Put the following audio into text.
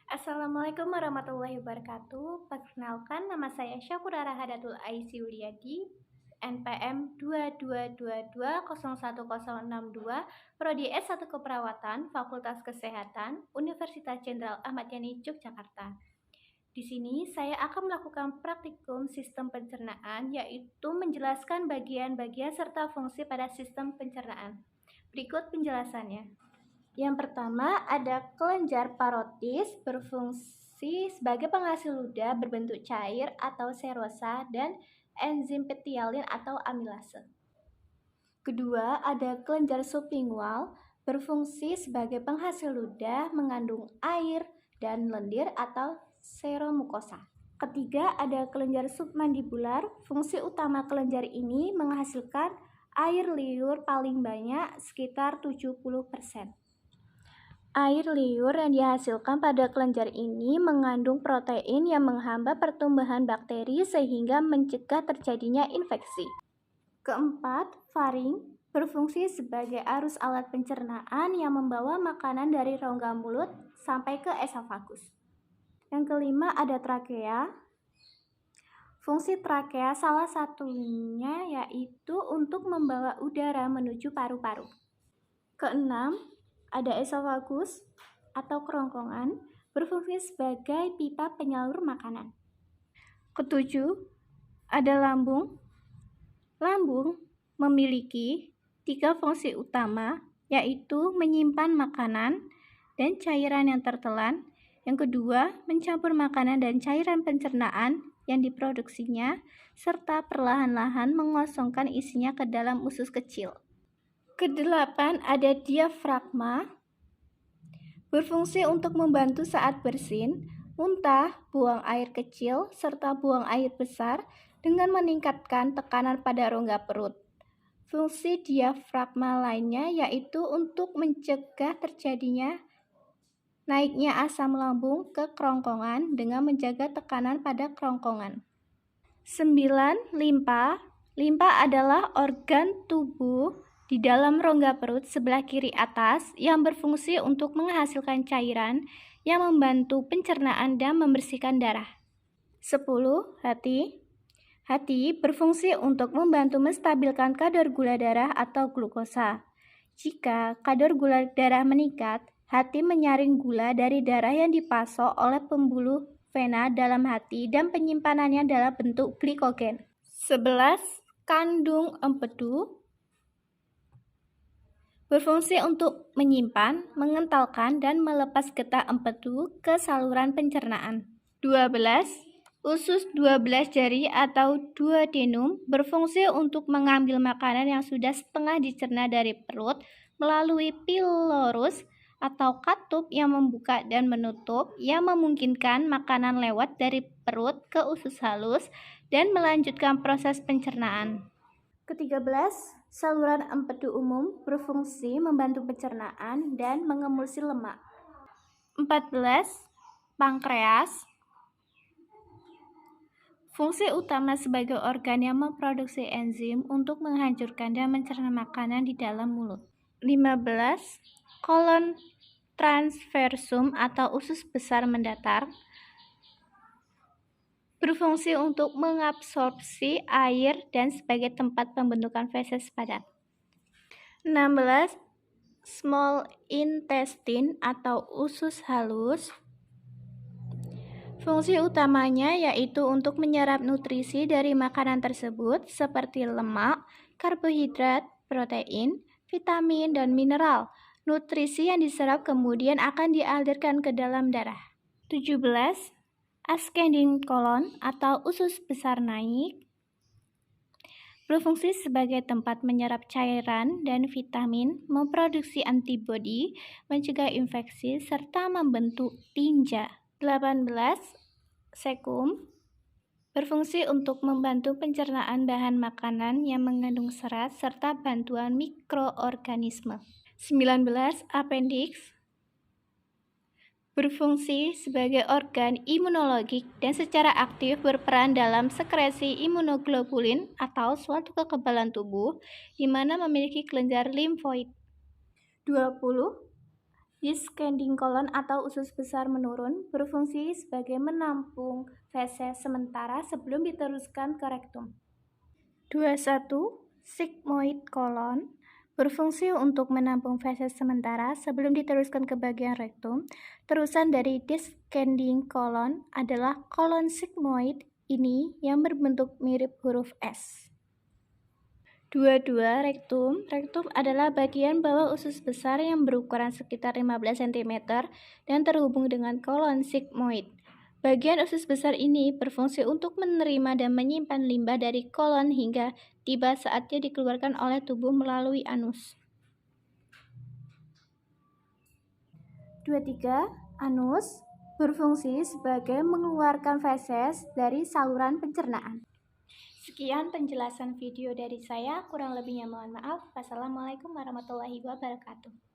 Assalamualaikum warahmatullahi wabarakatuh. Perkenalkan, nama saya Syakura Rahadatul Aisy Wilyadi, NPM 2222010062, Prodi S1 Keperawatan, Fakultas Kesehatan, Universitas Jenderal Ahmad Yani, Yogyakarta. Di sini saya akan melakukan praktikum sistem pencernaan, yaitu menjelaskan bagian-bagian serta fungsi pada sistem pencernaan. Berikut penjelasannya. Yang pertama, ada kelenjar parotis berfungsi sebagai penghasil ludah berbentuk cair atau serosa dan enzim petialin atau amilase. Kedua, ada kelenjar sublingual berfungsi sebagai penghasil ludah mengandung air dan lendir atau seromukosa. Ketiga, ada kelenjar submandibular. Fungsi utama kelenjar ini menghasilkan air liur paling banyak sekitar 70%. Air liur yang dihasilkan pada kelenjar ini mengandung protein yang menghambat pertumbuhan bakteri sehingga mencegah terjadinya infeksi. Keempat, faring berfungsi sebagai arus alat pencernaan yang membawa makanan dari rongga mulut sampai ke esofagus. Yang kelima, ada trakea. Fungsi trakea salah satunya yaitu untuk membawa udara menuju paru-paru. Keenam, ada esofagus atau kerongkongan berfungsi sebagai pipa penyalur makanan. Ketujuh, ada lambung. Lambung memiliki 3 fungsi utama, yaitu menyimpan makanan dan cairan yang tertelan. Yang kedua, mencampur makanan dan cairan pencernaan yang diproduksinya, serta perlahan-lahan mengosongkan isinya ke dalam usus kecil. Kedelapan, ada diafragma, berfungsi untuk membantu saat bersin, muntah, buang air kecil, serta buang air besar dengan meningkatkan tekanan pada rongga perut. Fungsi diafragma lainnya yaitu untuk mencegah terjadinya naiknya asam lambung ke kerongkongan dengan menjaga tekanan pada kerongkongan. 9. Limpa. Limpa adalah organ tubuh di dalam rongga perut sebelah kiri atas yang berfungsi untuk menghasilkan cairan yang membantu pencernaan dan membersihkan darah. 10. Hati. Hati berfungsi untuk membantu menstabilkan kadar gula darah atau glukosa. Jika kadar gula darah meningkat, hati menyaring gula dari darah yang dipasok oleh pembuluh vena dalam hati dan penyimpanannya dalam bentuk glikogen. 11. Kandung empedu berfungsi untuk menyimpan, mengentalkan, dan melepas getah empedu ke saluran pencernaan. 12. Usus 12 jari atau duodenum berfungsi untuk mengambil makanan yang sudah setengah dicerna dari perut melalui pilorus atau katup yang membuka dan menutup yang memungkinkan makanan lewat dari perut ke usus halus dan melanjutkan proses pencernaan. Ke-13, saluran empedu umum berfungsi membantu pencernaan dan mengemulsi lemak. 14. Pankreas. Fungsi utama sebagai organ yang memproduksi enzim untuk menghancurkan dan mencerna makanan di dalam mulut. 15. Kolon transversum atau usus besar mendatar berfungsi untuk mengabsorpsi air dan sebagai tempat pembentukan feses padat. 16. Small intestine atau usus halus. Fungsi utamanya yaitu untuk menyerap nutrisi dari makanan tersebut seperti lemak, karbohidrat, protein, vitamin, dan mineral. Nutrisi yang diserap kemudian akan dialirkan ke dalam darah. 17. Ascending colon atau usus besar naik berfungsi sebagai tempat menyerap cairan dan vitamin, memproduksi antibodi, mencegah infeksi, serta membentuk tinja. 18. Sekum berfungsi untuk membantu pencernaan bahan makanan yang mengandung serat serta bantuan mikroorganisme. 19. Appendix berfungsi sebagai organ imunologik dan secara aktif berperan dalam sekresi imunoglobulin atau suatu kekebalan tubuh di mana memiliki kelenjar limfoid. 20. Descending colon atau usus besar menurun berfungsi sebagai menampung feses sementara sebelum diteruskan ke rektum. 21. Sigmoid colon berfungsi untuk menampung feses sementara sebelum diteruskan ke bagian rektum. Terusan dari descending colon adalah kolon sigmoid ini yang berbentuk mirip huruf S. 22. Rektum. Rektum adalah bagian bawah usus besar yang berukuran sekitar 15 cm dan terhubung dengan kolon sigmoid. Bagian usus besar ini berfungsi untuk menerima dan menyimpan limbah dari kolon hingga tiba saatnya dikeluarkan oleh tubuh melalui anus. 23. Anus berfungsi sebagai mengeluarkan feses dari saluran pencernaan. Sekian penjelasan video dari saya, kurang lebihnya mohon maaf. Wassalamualaikum warahmatullahi wabarakatuh.